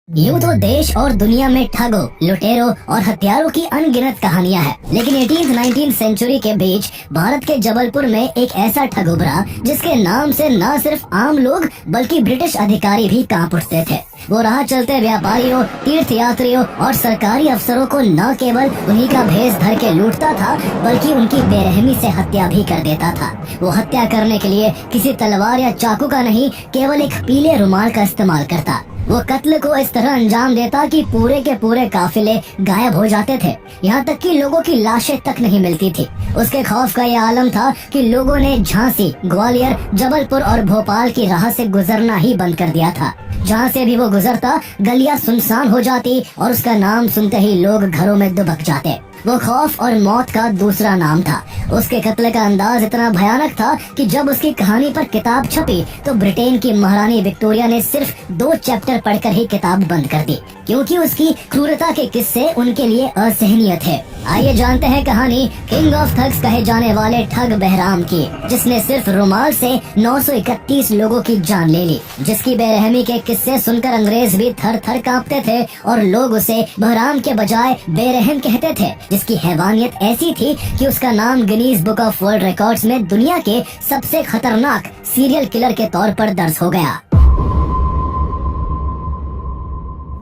यूं तो देश और दुनिया में ठगों, लुटेरों और हत्यारों की अनगिनत कहानियां हैं, लेकिन 18th-19th सेंचुरी के बीच भारत के जबलपुर में एक ऐसा ठग उभरा जिसके नाम से न सिर्फ आम लोग बल्कि ब्रिटिश अधिकारी भी कांप उठते थे। वो राह चलते व्यापारियों, तीर्थ यात्रियों और सरकारी अफसरों को न केवल उन्हीं का भेष धर के लूटता था बल्कि उनकी बेरहमी से हत्या भी कर देता था। वो हत्या करने के लिए किसी तलवार या चाकू का नहीं, केवल एक पीले रुमाल का इस्तेमाल करता। वो कत्ल को इस तरह अंजाम देता कि पूरे के पूरे काफिले गायब हो जाते थे, यहाँ तक कि लोगों की लाशें तक नहीं मिलती थी। उसके खौफ का यह आलम था कि लोगों ने झांसी, ग्वालियर, जबलपुर और भोपाल की राह से गुजरना ही बंद कर दिया था। जहाँ से भी वो गुजरता गलियां सुनसान हो जाती और उसका नाम सुनते ही लोग घरों में दुबक जाते। वो खौफ और मौत का दूसरा नाम था। उसके कत्ले का अंदाज इतना भयानक था कि जब उसकी कहानी पर किताब छपी तो ब्रिटेन की महारानी विक्टोरिया ने सिर्फ 2 चैप्टर पढ़कर ही किताब बंद कर दी, क्योंकि उसकी क्रूरता के किस्से उनके लिए असहनीय थे। आइए जानते हैं कहानी किंग ऑफ थग्स कहे जाने वाले ठग बहराम की, जिसने सिर्फ रुमाल से 931 लोगों की जान ले ली, जिसकी बेरहमी के किस्से सुनकर अंग्रेज भी थर थर कांपते थे और लोग उसे बहराम के बजाय बेरहम कहते थे, जिसकी हैवानियत ऐसी थी कि उसका नाम Guinness book of world records में दुनिया के सबसे खतरनाक सीरियल किलर के तौर पर दर्ज हो गया।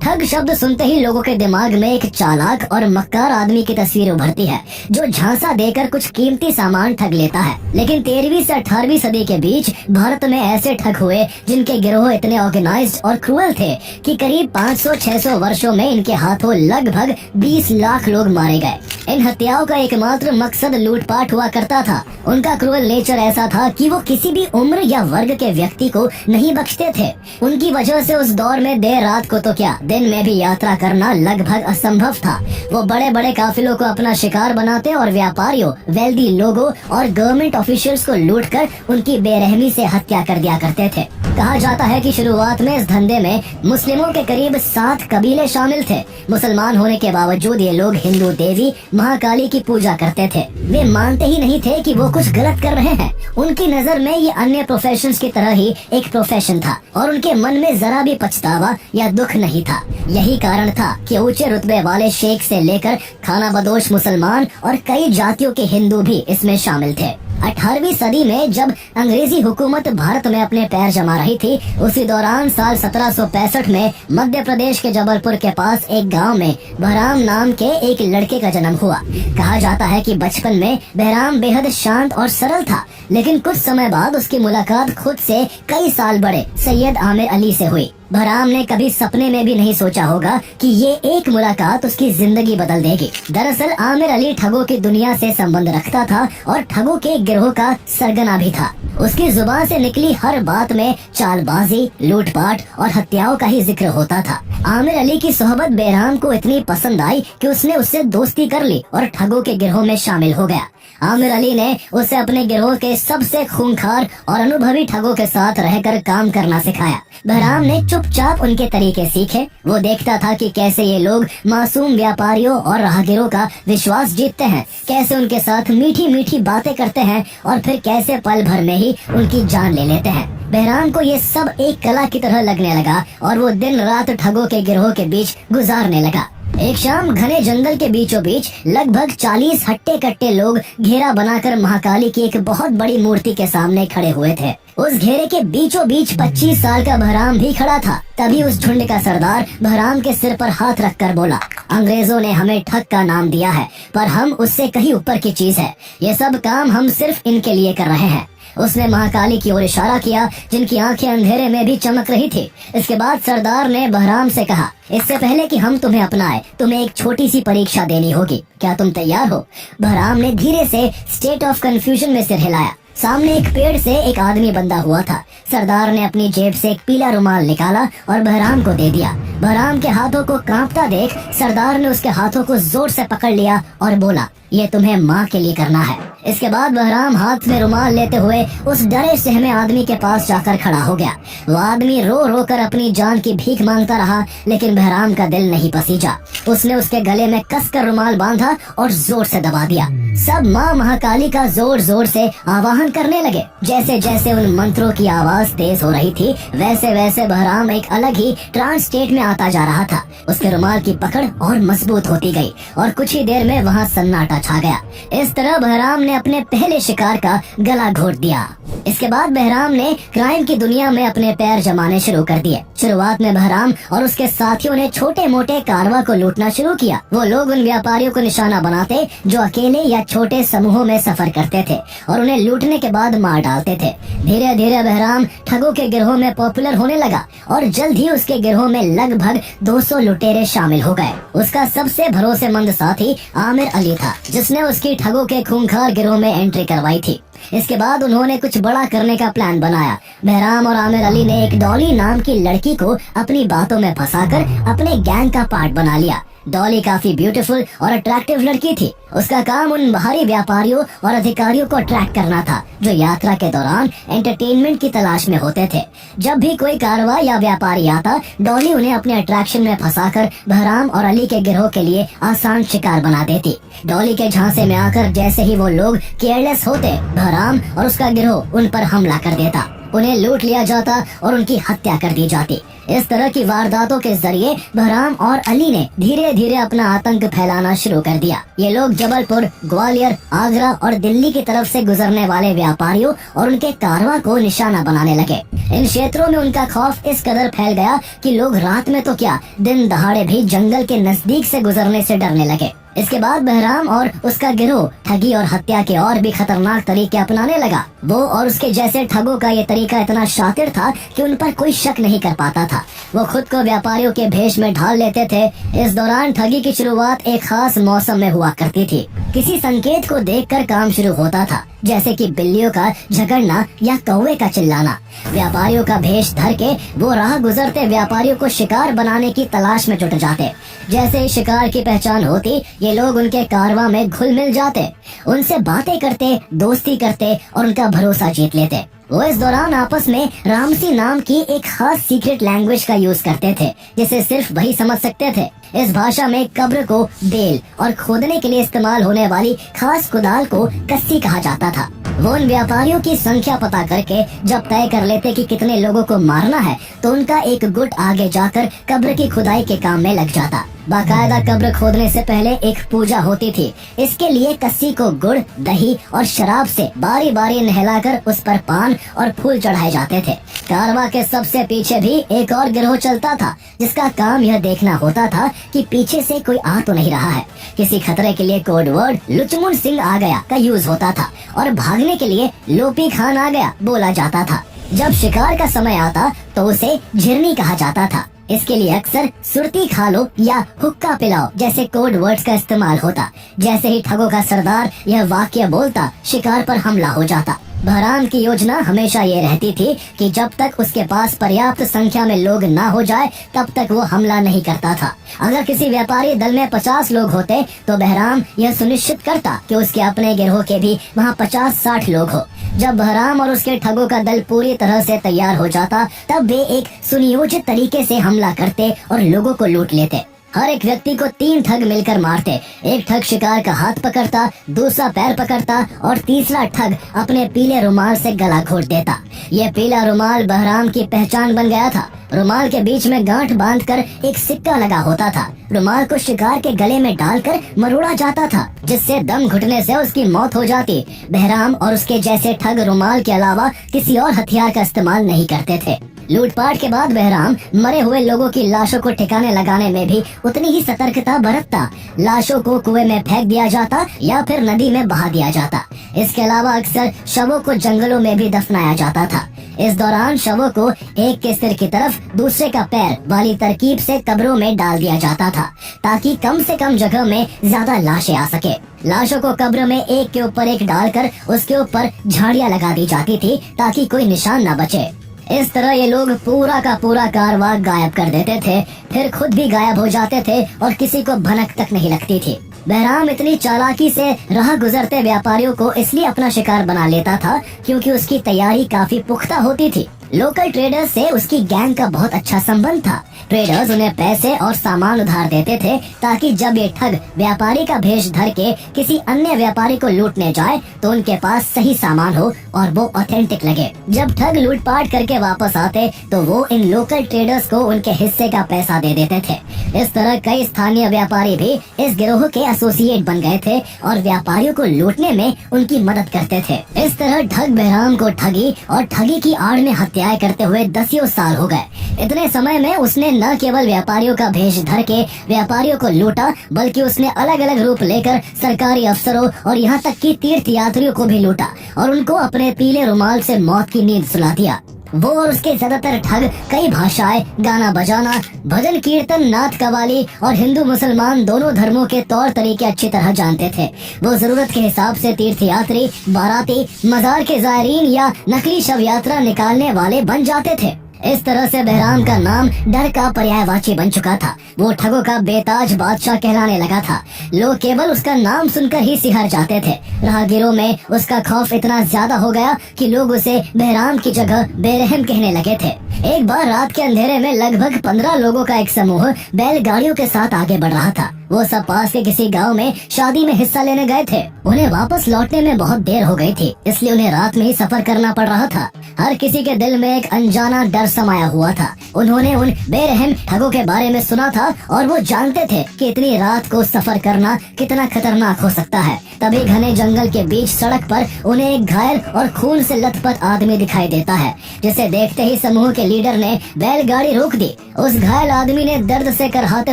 ठग शब्द सुनते ही लोगों के दिमाग में एक चालाक और मक्कार आदमी की तस्वीर उभरती है, जो झांसा देकर कुछ कीमती सामान ठग लेता है। लेकिन 13वीं से 18वीं सदी के बीच भारत में ऐसे ठग हुए जिनके गिरोह इतने ऑर्गेनाइज्ड और क्रूअल थे कि करीब 500-600 वर्षों में इनके हाथों लगभग 20 लाख लोग मारे गए। इन हत्याओं का एकमात्र मकसद लूटपाट हुआ करता था। उनका क्रूअल नेचर ऐसा था कि वो किसी भी उम्र या वर्ग के व्यक्ति को नहीं बख्शते थे। उनकी वजह से उस दौर में देर रात को तो क्या, दिन में भी यात्रा करना लगभग असंभव था। वो बड़े बड़े काफिलों को अपना शिकार बनाते और व्यापारियों, वेल्दी लोगों और गवर्नमेंट ऑफिशियल्स को लूटकर उनकी बेरहमी से हत्या कर दिया करते थे। कहा जाता है कि शुरुआत में इस धंधे में मुस्लिमों के करीब 7 कबीले शामिल थे। मुसलमान होने के बावजूद ये लोग हिंदू देवी महाकाली की पूजा करते थे। वे मानते ही नहीं थे कि वो कुछ गलत कर रहे हैं। उनकी नजर में ये अन्य प्रोफेशंस की तरह ही एक प्रोफेशन था और उनके मन में जरा भी पछतावा या दुख नहीं था। यही कारण था कि ऊंचे रुतबे वाले शेख से लेकर खाना बदोश मुसलमान और कई जातियों के हिंदू भी इसमें शामिल थे। 18वीं सदी में जब अंग्रेजी हुकूमत भारत में अपने पैर जमा रही थी, उसी दौरान साल 1765 में मध्य प्रदेश के जबलपुर के पास एक गांव में बहराम नाम के एक लड़के का जन्म हुआ। कहा जाता है कि बचपन में बहराम बेहद शांत और सरल था, लेकिन कुछ समय बाद उसकी मुलाकात खुद से कई साल बड़े सैयद आमिर अली से हुई। बहराम ने कभी सपने में भी नहीं सोचा होगा कि ये एक मुलाकात उसकी जिंदगी बदल देगी। दरअसल आमिर अली ठगों की दुनिया से संबंध रखता था और ठगों के गिरोह का सरगना भी था। उसकी जुबान से निकली हर बात में चालबाजी, लूटपाट और हत्याओं का ही जिक्र होता था। आमिर अली की सोहबत बहराम को इतनी पसंद आई कि उसने उससे दोस्ती कर ली और ठगों के गिरोह में शामिल हो गया। आमिर अली ने उसे अपने गिरोह के सबसे खूंखार और अनुभवी ठगों के साथ रहकर काम करना सिखाया। बहराम ने चुपचाप उनके तरीके सीखे। वो देखता था कि कैसे ये लोग मासूम व्यापारियों और राहगीरों का विश्वास जीतते हैं, कैसे उनके साथ मीठी मीठी बातें करते हैं और फिर कैसे पल भर में ही उनकी जान ले लेते हैं। बहराम को ये सब एक कला की तरह लगने लगा और वो दिन रात ठगों के गिरोह के बीच गुजारने लगा। एक शाम घने जंगल के बीचों बीच लगभग 40 हट्टे कट्टे लोग घेरा बनाकर महाकाली की एक बहुत बड़ी मूर्ति के सामने खड़े हुए थे। उस घेरे के बीचों बीच 25 साल का बहराम भी खड़ा था। तभी उस झुंड का सरदार बहराम के सिर पर हाथ रखकर बोला, अंग्रेजों ने हमें ठग का नाम दिया है, पर हम उससे कहीं ऊपर की चीज है। ये सब काम हम सिर्फ इनके लिए कर रहे हैं। उसने महाकाली की ओर इशारा किया, जिनकी आंखें अंधेरे में भी चमक रही थी। इसके बाद सरदार ने बहराम से कहा, इससे पहले कि हम तुम्हें अपनाएं, तुम्हें एक छोटी सी परीक्षा देनी होगी। क्या तुम तैयार हो? बहराम ने धीरे से स्टेट ऑफ कंफ्यूजन में सिर हिलाया। सामने एक पेड़ से एक आदमी बंधा हुआ था। सरदार ने अपनी जेब से एक पीला रुमाल निकाला और बहराम को दे दिया। बहराम के हाथों को कांपता देख सरदार ने उसके हाथों को जोर से पकड़ लिया और बोला, ये तुम्हें माँ के लिए करना है। इसके बाद बहराम हाथ में रुमाल लेते हुए उस डरे सहमे आदमी के पास जाकर खड़ा हो गया। वो आदमी रो रो कर अपनी जान की भीख मांगता रहा, लेकिन बहराम का दिल नहीं पसीजा। उसने उसके गले में कसकर रुमाल बांधा और जोर से दबा दिया। सब माँ महाकाली का जोर जोर से आवाहन आवाहन करने लगे। जैसे जैसे उन मंत्रों की आवाज तेज हो रही थी, वैसे वैसे बहराम एक अलग ही ट्रांस स्टेट में आता जा रहा था। उसके रुमाल की पकड़ और मजबूत होती गई और कुछ ही देर में वहाँ सन्नाटा छा गया। इस तरह बहराम ने अपने पहले शिकार का गला घोट दिया। इसके बाद बहराम ने क्राइम की दुनिया में अपने पैर जमाने शुरू कर दिए। शुरुआत में बहराम और उसके साथियों ने छोटे मोटे कारवा को लूटना शुरू किया। वो लोग उन व्यापारियों को निशाना बनाते जो अकेले या छोटे समूहों में सफर करते थे और उन्हें लूटने के बाद मार डालते थे। धीरे धीरे बहराम ठगों के गिरोह में पॉपुलर होने लगा और जल्द ही उसके गिरोह में लगभग 200 लुटेरे शामिल हो गए। उसका सबसे भरोसेमंद साथी आमिर अली था, जिसने उसकी ठगों के खूंखार गिरोह में एंट्री करवाई थी। इसके बाद उन्होंने कुछ बड़ा करने का प्लान बनाया। बहराम और आमिर अली ने एक डॉली नाम की लड़की को अपनी बातों में फंसाकर अपने गैंग का पार्ट बना लिया। डॉली काफी ब्यूटीफुल और अट्रैक्टिव लड़की थी। उसका काम उन बाहरी व्यापारियों और अधिकारियों को अट्रैक्ट करना था जो यात्रा के दौरान एंटरटेनमेंट की तलाश में होते थे। जब भी कोई कारवा या व्यापारी आता, डॉली उन्हें अपने अट्रैक्शन में फंसाकर बहराम और अली के गिरोह के लिए आसान शिकार बना देती। डॉली के झांसे में आकर जैसे ही वो लोग केयरलेस होते, बहराम और उसका गिरोह उन पर हमला कर देता। उन्हें लूट लिया जाता और उनकी हत्या कर दी जाती। इस तरह की वारदातों के जरिए बहराम और अली ने धीरे धीरे अपना आतंक फैलाना शुरू कर दिया। ये लोग जबलपुर, ग्वालियर, आगरा और दिल्ली की तरफ से गुजरने वाले व्यापारियों और उनके कारवां को निशाना बनाने लगे। इन क्षेत्रों में उनका खौफ इस कदर फैल गया कि लोग रात में तो क्या, दिन दहाड़े भी जंगल के नजदीक से गुजरने से डरने लगे। इसके बाद बहराम और उसका गिरोह ठगी और हत्या के और भी खतरनाक तरीके अपनाने लगा। वो और उसके जैसे ठगों का ये तरीका इतना शातिर था कि उन पर कोई शक नहीं कर पाता था। वो खुद को व्यापारियों के भेष में ढाल लेते थे। इस दौरान ठगी की शुरुआत एक खास मौसम में हुआ करती थी। किसी संकेत को देखकर काम शुरू होता था, जैसे कि बिल्लियों का झगड़ना या कौवे का चिल्लाना। व्यापारियों का भेष धर के वो राह गुजरते व्यापारियों को शिकार बनाने की तलाश में जुट जाते। जैसे ही शिकार की पहचान होती, ये लोग उनके कारवां में घुल मिल जाते, उनसे बातें करते, दोस्ती करते और उनका भरोसा जीत लेते। वो इस दौरान आपस में रामसी नाम की एक खास सीक्रेट लैंग्वेज का यूज करते थे, जिसे सिर्फ वही समझ सकते थे। इस भाषा में कब्र को बेल और खोदने के लिए इस्तेमाल होने वाली खास कुदाल को कस्सी कहा जाता था। वो उन व्यापारियों की संख्या पता करके जब तय कर लेते कि कितने लोगों को मारना है, तो उनका एक गुट आगे जाकर कब्र की खुदाई के काम में लग जाता। बाकायदा कब्र खोदने से पहले एक पूजा होती थी। इसके लिए कस्सी को गुड़, दही और शराब से बारी बारी नहलाकर उस पर पान और फूल चढ़ाए जाते थे। कारवां के सबसे पीछे भी एक और गिरोह चलता था, जिसका काम यह देखना होता था कि पीछे से कोई आ तो नहीं रहा है। किसी खतरे के लिए कोड वर्ड लुचमुन सिंह आ गया का यूज होता था और भागने के लिए लोपी खान आ गया बोला जाता था। जब शिकार का समय आता तो उसे झिरनी कहा जाता था। इसके लिए अक्सर सुरती खा लो या हुक्का पिलाओ जैसे कोड वर्ड्स का इस्तेमाल होता। जैसे ही ठगों का सरदार यह वाक्य बोलता, शिकार पर हमला हो जाता। बहराम की योजना हमेशा ये रहती थी कि जब तक उसके पास पर्याप्त संख्या में लोग ना हो जाए, तब तक वो हमला नहीं करता था। अगर किसी व्यापारी दल में 50 लोग होते, तो बहराम यह सुनिश्चित करता कि उसके अपने गिरोह के भी वहाँ 50-60 लोग हो। जब बहराम और उसके ठगों का दल पूरी तरह से तैयार हो जाता, तब वे एक सुनियोजित तरीके से हमला करते और लोगों को लूट लेते। हर एक व्यक्ति को 3 ठग मिलकर मारते। एक ठग शिकार का हाथ पकड़ता, दूसरा पैर पकड़ता और तीसरा ठग अपने पीले रुमाल से गला घोट देता। यह पीला रुमाल बहराम की पहचान बन गया था। रुमाल के बीच में गांठ बांधकर एक सिक्का लगा होता था। रुमाल को शिकार के गले में डालकर मरोड़ा जाता था, जिससे दम घुटने से उसकी मौत हो जाती। बहराम और उसके जैसे ठग रुमाल के अलावा किसी और हथियार का इस्तेमाल नहीं करते थे। लूटपाट के बाद बहराम मरे हुए लोगों की लाशों को ठिकाने लगाने में भी उतनी ही सतर्कता बरतता। लाशों को कुएं में फेंक दिया जाता या फिर नदी में बहा दिया जाता। इसके अलावा अक्सर शवों को जंगलों में भी दफनाया जाता था। इस दौरान शवों को एक के सिर की तरफ दूसरे का पैर वाली तरकीब से कब्रों में डाल दिया जाता था, ताकि कम से कम जगह में ज्यादा लाशें आ सके। लाशों को कब्र में एक के ऊपर एक डालकर उसके ऊपर झाड़ियां लगा दी जाती थी, ताकि कोई निशान न बचे। इस तरह ये लोग पूरा का पूरा कारवां गायब कर देते थे, फिर खुद भी गायब हो जाते थे और किसी को भनक तक नहीं लगती थी। बहराम इतनी चालाकी से राह गुजरते व्यापारियों को इसलिए अपना शिकार बना लेता था क्योंकि उसकी तैयारी काफी पुख्ता होती थी। लोकल ट्रेडर्स से उसकी गैंग का बहुत अच्छा संबंध था। ट्रेडर्स उन्हें पैसे और सामान उधार देते थे ताकि जब ये ठग व्यापारी का भेष धर के किसी अन्य व्यापारी को लूटने जाए तो उनके पास सही सामान हो और वो ऑथेंटिक लगे। जब ठग लूटपाट करके वापस आते तो वो इन लोकल ट्रेडर्स को उनके हिस्से का पैसा दे देते थे। इस तरह कई स्थानीय व्यापारी भी इस गिरोह के एसोसिएट बन गए थे और व्यापारियों को लूटने में उनकी मदद करते थे। इस तरह ठग बहराम को ठगी और ठगी की आड़ में हत्याएं करते हुए 10 साल हो गए। इतने समय में उसने न केवल व्यापारियों का भेष धर के व्यापारियों को लूटा, बल्कि उसने अलग अलग रूप लेकर सरकारी अफसरों और यहाँ तक कि तीर्थ यात्रियों को भी लूटा और उनको अपने पीले रुमाल से मौत की नींद सुला दिया। वो और उसके ज्यादातर ठग कई भाषाएं, गाना बजाना, भजन कीर्तन, नाथ कवाली और हिंदू मुसलमान दोनों धर्मों के तौर तरीके अच्छी तरह जानते थे। वो जरूरत के हिसाब से तीर्थ यात्री, बाराती, मजार के जायरीन या नकली शव यात्रा निकालने वाले बन जाते थे। इस तरह से बहराम का नाम डर का पर्यायवाची बन चुका था। वो ठगों का बेताज बादशाह कहलाने लगा था। लोग केवल उसका नाम सुनकर ही सिहर जाते थे। राहगीरों में उसका खौफ इतना ज्यादा हो गया कि लोग उसे बहराम की जगह बेरहम कहने लगे थे। एक बार रात के अंधेरे में लगभग 15 लोगों का एक समूह बैलगाड़ियों के साथ आगे बढ़ रहा था। वो सब पास के किसी गांव में शादी में हिस्सा लेने गए थे। उन्हें वापस लौटने में बहुत देर हो गई थी, इसलिए उन्हें रात में ही सफर करना पड़ रहा था। हर किसी के दिल में एक अनजाना डर समाया हुआ था। उन्होंने उन बेरहम ठगों के बारे में सुना था और वो जानते थे कि इतनी रात को सफर करना कितना खतरनाक हो सकता है। तभी घने जंगल के बीच सड़क पर उन्हें एक घायल और खून से लथपथ आदमी दिखाई देता है, जिसे देखते ही समूह के लीडर ने बैलगाड़ी रोक दी। उस घायल आदमी ने दर्द से करहाते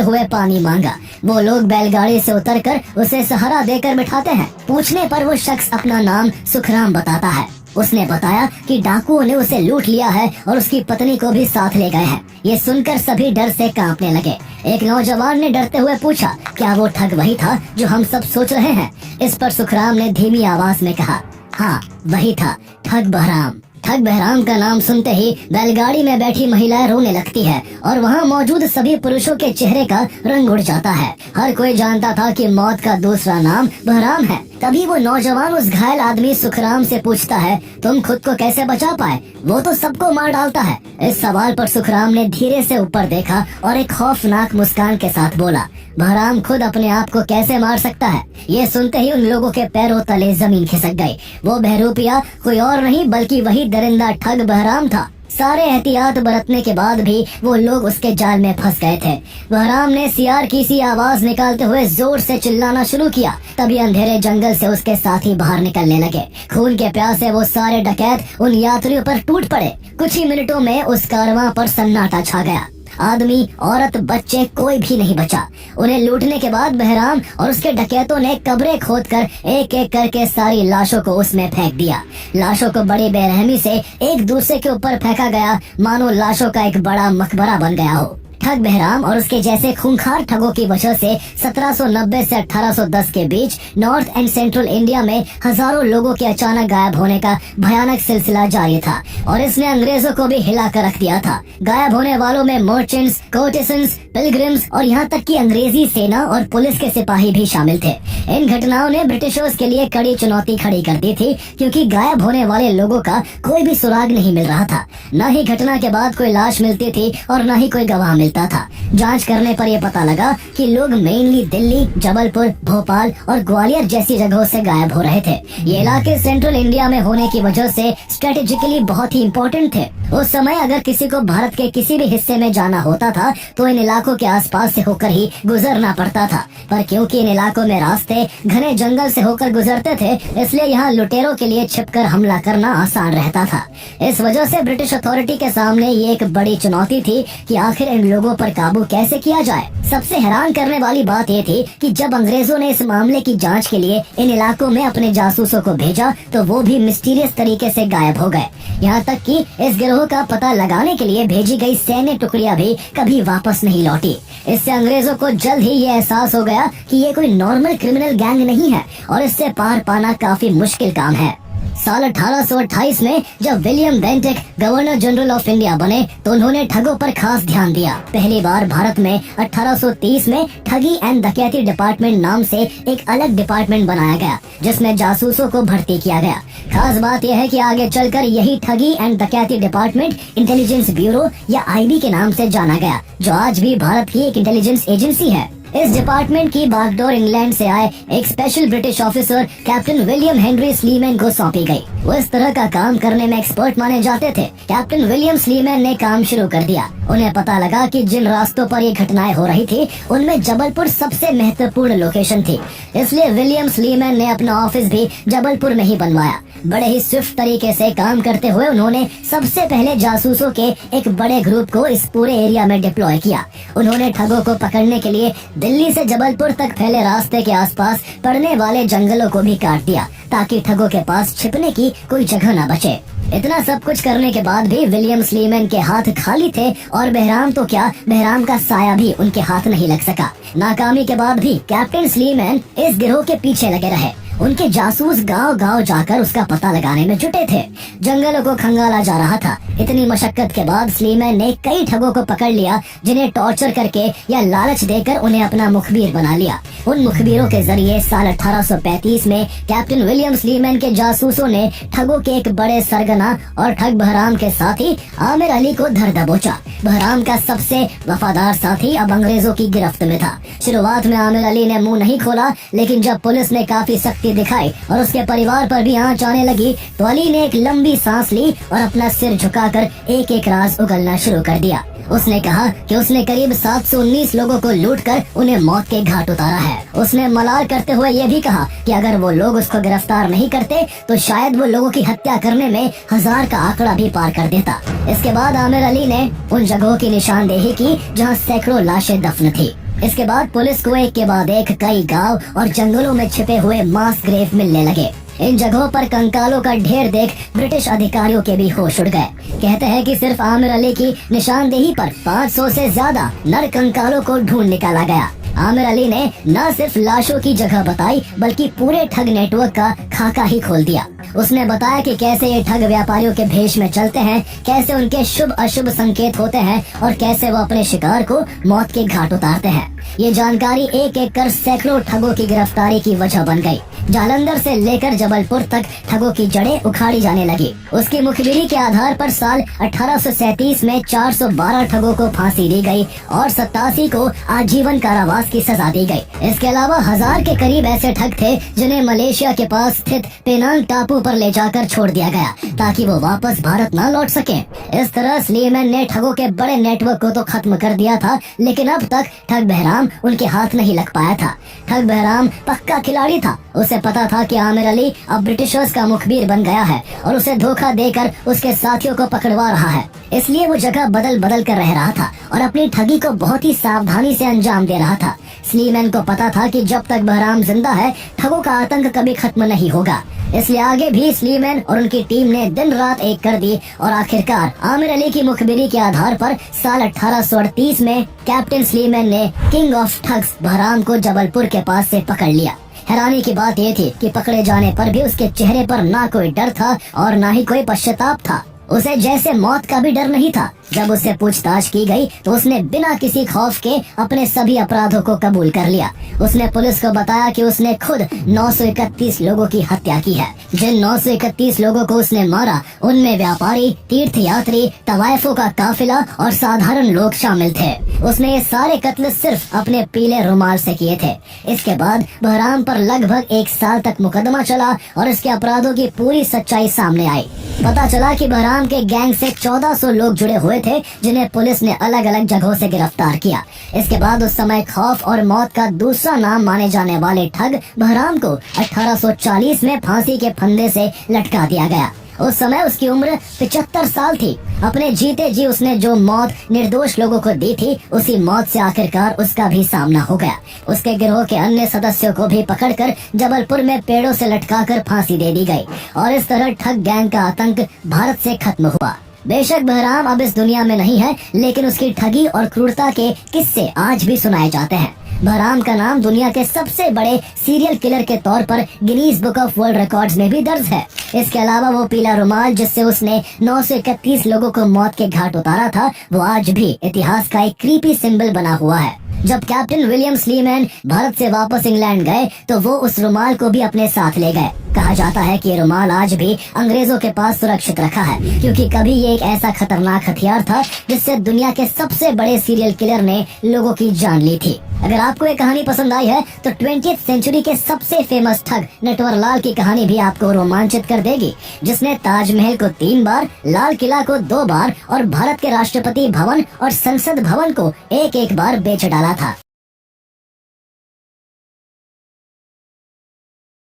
हुए पानी मांगा। वो लोग बैलगाड़ी से उतरकर उसे सहारा देकर बिठाते हैं। पूछने पर वो शख्स अपना नाम सुखराम बताता है। उसने बताया कि डाकुओं ने उसे लूट लिया है और उसकी पत्नी को भी साथ ले गए हैं। ये सुनकर सभी डर से कांपने लगे। एक नौजवान ने डरते हुए पूछा, क्या वो ठग वही था जो हम सब सोच रहे हैं? इस पर सुखराम ने धीमी आवाज में कहा, हाँ वही था, ठग बहराम। ठग बहराम का नाम सुनते ही बैलगाड़ी में बैठी महिलाएं रोने लगती है और वहाँ मौजूद सभी पुरुषों के चेहरे का रंग उड़ जाता है। हर कोई जानता था कि मौत का दूसरा नाम बहराम है। तभी वो नौजवान उस घायल आदमी सुखराम से पूछता है, तुम खुद को कैसे बचा पाए? वो तो सबको मार डालता है। इस सवाल पर सुखराम ने धीरे से ऊपर देखा और एक खौफनाक मुस्कान के साथ बोला, बहराम खुद अपने आप को कैसे मार सकता है? ये सुनते ही उन लोगों के पैरों तले जमीन खिसक गई। वो बहरूपिया कोई और नहीं बल्कि वही दरिंदा ठग बहराम था। सारे एहतियात बरतने के बाद भी वो लोग उसके जाल में फंस गए थे। बहराम ने सियार की सी आवाज निकालते हुए जोर से चिल्लाना शुरू किया। तभी अंधेरे जंगल से उसके साथी बाहर निकलने लगे। खून के प्यासे वो सारे डकैत उन यात्रियों पर टूट पड़े। कुछ ही मिनटों में उस कारवां पर सन्नाटा छा गया। आदमी, औरत, बच्चे कोई भी नहीं बचा। उन्हें लूटने के बाद बहराम और उसके डकैतों ने कब्रें खोदकर एक एक करके सारी लाशों को उसमें फेंक दिया। लाशों को बड़ी बेरहमी से एक दूसरे के ऊपर फेंका गया, मानो लाशों का एक बड़ा मकबरा बन गया हो। ठग बहराम और उसके जैसे खूंखार ठगों की वजह से 1790 से 1810 के बीच नॉर्थ एंड सेंट्रल इंडिया में हजारों लोगों के अचानक गायब होने का भयानक सिलसिला जारी था और इसने अंग्रेजों को भी हिला कर रख दिया था। गायब होने वालों में मर्चेंट्स, कोर्टिसंस, पिलग्रिम्स और यहाँ तक कि अंग्रेजी सेना और पुलिस के सिपाही भी शामिल थे। इन घटनाओं ने ब्रिटिशर्स के लिए कड़ी चुनौती खड़ी कर दी थी, क्योंकि गायब होने वाले लोगों का कोई भी सुराग नहीं मिल रहा था। न ही घटना के बाद कोई लाश मिलती थी और न ही कोई गवाह मिलता था। जांच करने पर यह पता लगा कि लोग मेनली दिल्ली, जबलपुर, भोपाल और ग्वालियर जैसी जगहों से गायब हो रहे थे। ये इलाके सेंट्रल इंडिया में होने की वजह से स्ट्रेटेजिकली बहुत ही इम्पोर्टेंट थे। उस समय अगर किसी को भारत के किसी भी हिस्से में जाना होता था तो इन इलाकों के आसपास से होकर ही गुजरना पड़ता था। पर क्योंकि इन इलाकों में रास्ते घने जंगल से होकर गुजरते थे, इसलिए यहाँ लुटेरों के लिए छिपकर हमला करना आसान रहता था। इस वजह से ब्रिटिश अथॉरिटी के सामने ये एक बड़ी चुनौती थी कि आखिर इन लोगों पर काबू कैसे किया जाए। सबसे हैरान करने वाली बात ये थी कि जब अंग्रेजों ने इस मामले की जांच के लिए इन इलाकों में अपने जासूसों को भेजा तो वो भी मिस्टीरियस तरीके से गायब हो गए। यहाँ तक कि इस गिरोह का पता लगाने के लिए भेजी गई सैन्य टुकड़ियां भी कभी वापस नहीं लौटी। इससे अंग्रेजों को जल्द ही ये एहसास हो गया कि ये कोई नॉर्मल क्रिमिनल गैंग नहीं है और इससे पार पाना काफी मुश्किल काम है। साल 1828 में जब William Bentinck governor general of India बने तो उन्होंने ठगों पर खास ध्यान दिया। पहली बार भारत में 1830 में ठगी एंड डकैती डिपार्टमेंट नाम से एक अलग डिपार्टमेंट बनाया गया, जिसमें जासूसों को भर्ती किया गया। खास बात यह है कि आगे चलकर यही ठगी एंड डकैती डिपार्टमेंट इंटेलिजेंस ब्यूरो या IB के नाम से जाना गया, जो आज भी भारत की एक इंटेलिजेंस एजेंसी है। इस डिपार्टमेंट की बागडोर इंग्लैंड से आए एक special British officer captain William Henry Sleeman को सौंपी गई। वो इस तरह का काम करने में एक्सपर्ट माने जाते थे। कैप्टन विलियम स्लीमैन ने काम शुरू कर दिया। उन्हें पता लगा कि जिन रास्तों पर ये घटनाएं हो रही थी उनमें जबलपुर सबसे महत्वपूर्ण लोकेशन थी, इसलिए विलियम स्लीमैन ने अपना ऑफिस भी जबलपुर में ही बनवाया। बड़े ही स्विफ्ट तरीके से काम करते हुए उन्होंने सबसे पहले जासूसों के एक बड़े ग्रुप को इस पूरे एरिया में डिप्लॉय किया। उन्होंने ठगों को पकड़ने के लिए दिल्ली से जबलपुर तक फैले रास्ते के आसपास पड़ने वाले जंगलों को भी काट दिया, ताकि ठगों के पास छिपने की कोई जगह न बचे। इतना सब कुछ करने के बाद भी विलियम स्लीमैन के हाथ खाली थे और बहराम तो क्या, बहराम का साया भी उनके हाथ नहीं लग सका। नाकामी के बाद भी कैप्टन स्लीमैन इस गिरोह के पीछे लगे रहे। उनके जासूस गांव गांव जाकर उसका पता लगाने में जुटे थे। जंगलों को खंगाला जा रहा था। इतनी मशक्कत के बाद स्लीमैन ने कई ठगों को पकड़ लिया, जिन्हें टॉर्चर करके या लालच देकर उन्हें अपना मुखबिर बना लिया। उन मुखबिरों के जरिए साल 1835 में कैप्टन विलियम स्लीमैन के जासूसों ने ठगों के एक बड़े सरगना और ठग बहराम के साथी आमिर अली को धर दबोचा। बहराम का सबसे वफादार साथी अब अंग्रेजों की गिरफ्त में था। शुरुआत में आमिर अली ने मुंह नहीं खोला, लेकिन जब पुलिस ने काफी सख्ती दिखाई और उसके परिवार पर भी आंच आने लगी तो अली ने एक लंबी सांस ली और अपना सिर झुकाकर एक एक राज उगलना शुरू कर दिया। उसने कहा कि उसने करीब 719 लोगों को लूटकर उन्हें मौत के घाट उतारा है। उसने मलाल करते हुए ये भी कहा कि अगर वो लोग उसको गिरफ्तार नहीं करते तो शायद वो लोगों की हत्या करने में 1000 का आंकड़ा भी पार कर देता। इसके बाद आमिर अली ने उन जगहों की निशानदेही की जहाँ सैकड़ों लाशें दफन थी। इसके बाद पुलिस को एक के बाद एक कई गांव और जंगलों में छिपे हुए मास ग्रेव मिलने लगे। इन जगहों पर कंकालों का ढेर देख ब्रिटिश अधिकारियों के भी होश उड़ गए। कहते हैं कि सिर्फ आमिर अली की निशानदेही पर 500 से ज्यादा नर कंकालों को ढूंढ निकाला गया। आमिर अली ने न सिर्फ लाशों की जगह बताई बल्कि पूरे ठग नेटवर्क का खाका ही खोल दिया। उसने बताया कि कैसे ये ठग व्यापारियों के भेष में चलते हैं, कैसे उनके शुभ अशुभ संकेत होते हैं और कैसे वो अपने शिकार को मौत के घाट उतारते हैं। ये जानकारी एक एक कर सैकड़ों ठगों की गिरफ्तारी की वजह बन गई। जालंधर से लेकर जबलपुर तक ठगों की जड़ें उखाड़ी जाने लगी। उसकी मुखबिरी के आधार पर साल 1837 में 412 ठगों को फांसी दी गई और 87 को आजीवन कारावास की सजा दी गई। इसके अलावा 1000 के करीब ऐसे ठग थे जिन्हें मलेशिया के पास स्थित पेनांग टापू पर ले जाकर छोड़ दिया गया ताकि वो वापस भारत न लौट सके। इस तरह स्लीमैन ने ठगों के बड़े नेटवर्क को तो खत्म कर दिया था, लेकिन अब तक ठग बहराम उनके हाथ नहीं लग पाया था। ठग बहराम पक्का खिलाड़ी था। उसे पता था कि आमिर अली अब ब्रिटिशर्स का मुखबिर बन गया है और उसे धोखा देकर उसके साथियों को पकड़वा रहा है। इसलिए वो जगह बदल बदल कर रह रहा था और अपनी ठगी को बहुत ही सावधानी से अंजाम दे रहा था। स्लीमैन को पता था कि जब तक बहराम जिंदा है ठगों का आतंक कभी खत्म नहीं होगा। इसलिए आगे भी स्लीमैन और उनकी टीम ने दिन रात एक कर दी और आखिरकार आमिर अली की मुखबिरी के आधार पर साल 1838 में कैप्टन स्लीमैन ने किंग ऑफ ठग्स बहराम को जबलपुर के पास से पकड़ लिया। हैरानी की बात ये थी कि पकड़े जाने पर भी उसके चेहरे पर ना कोई डर था और ना ही कोई पश्चाताप था। उसे जैसे मौत का भी डर नहीं था। जब उससे पूछताछ की गई तो उसने बिना किसी खौफ के अपने सभी अपराधों को कबूल कर लिया। उसने पुलिस को बताया कि उसने खुद 931 लोगों की हत्या की है। जिन 931 लोगों को उसने मारा उनमें व्यापारी, तीर्थयात्री, तवायफों का काफिला और साधारण लोग शामिल थे। उसने ये सारे कत्ल सिर्फ अपने पीले रुमाल से किए थे। इसके बाद बहराम पर लगभग 1 साल तक मुकदमा चला और इसके अपराधों की पूरी सच्चाई सामने आई। पता चला कि बहराम के गैंग से 1400 लोग जुड़े हुए थे जिन्हें पुलिस ने अलग अलग जगहों से गिरफ्तार किया। इसके बाद उस समय खौफ और मौत का दूसरा नाम माने जाने वाले ठग बहराम को 1840 में फांसी के फंदे से लटका दिया गया। उस समय उसकी उम्र 75 साल थी। अपने जीते जी उसने जो मौत निर्दोष लोगों को दी थी उसी मौत से आखिरकार उसका भी सामना हो गया। उसके गिरोह के अन्य सदस्यों को भी पकड़कर जबलपुर में पेड़ों से लटकाकर फांसी दे दी गई और इस तरह ठग गैंग का आतंक भारत से खत्म हुआ। बेशक बहराम अब इस दुनिया में नहीं है, लेकिन उसकी ठगी और क्रूरता के किस्से आज भी सुनाए जाते हैं। बहराम का नाम दुनिया के सबसे बड़े सीरियल किलर के तौर पर Guinness book of world records में भी दर्ज है। इसके अलावा वो पीला रुमाल जिससे उसने 931 लोगों को मौत के घाट उतारा था, वो आज भी इतिहास का एक क्रीपी सिंबल बना हुआ है। जब कैप्टन विलियम स्लीमैन भारत से वापस इंग्लैंड गए तो वो उस रुमाल को भी अपने साथ ले गए। कहा जाता है कि ये रुमाल आज भी अंग्रेजों के पास सुरक्षित रखा है, क्योंकि कभी ये एक ऐसा खतरनाक हथियार था जिससे दुनिया के सबसे बड़े सीरियल किलर ने लोगों की जान ली थी। अगर आपको ये कहानी पसंद आई है तो 20th सेंचुरी के सबसे फेमस ठग नटवरलाल की कहानी भी आपको रोमांचित कर देगी, जिसने ताजमहल को 3 बार, लाल किला को 2 बार और भारत के राष्ट्रपति भवन और संसद भवन को एक बार बेच डाला था।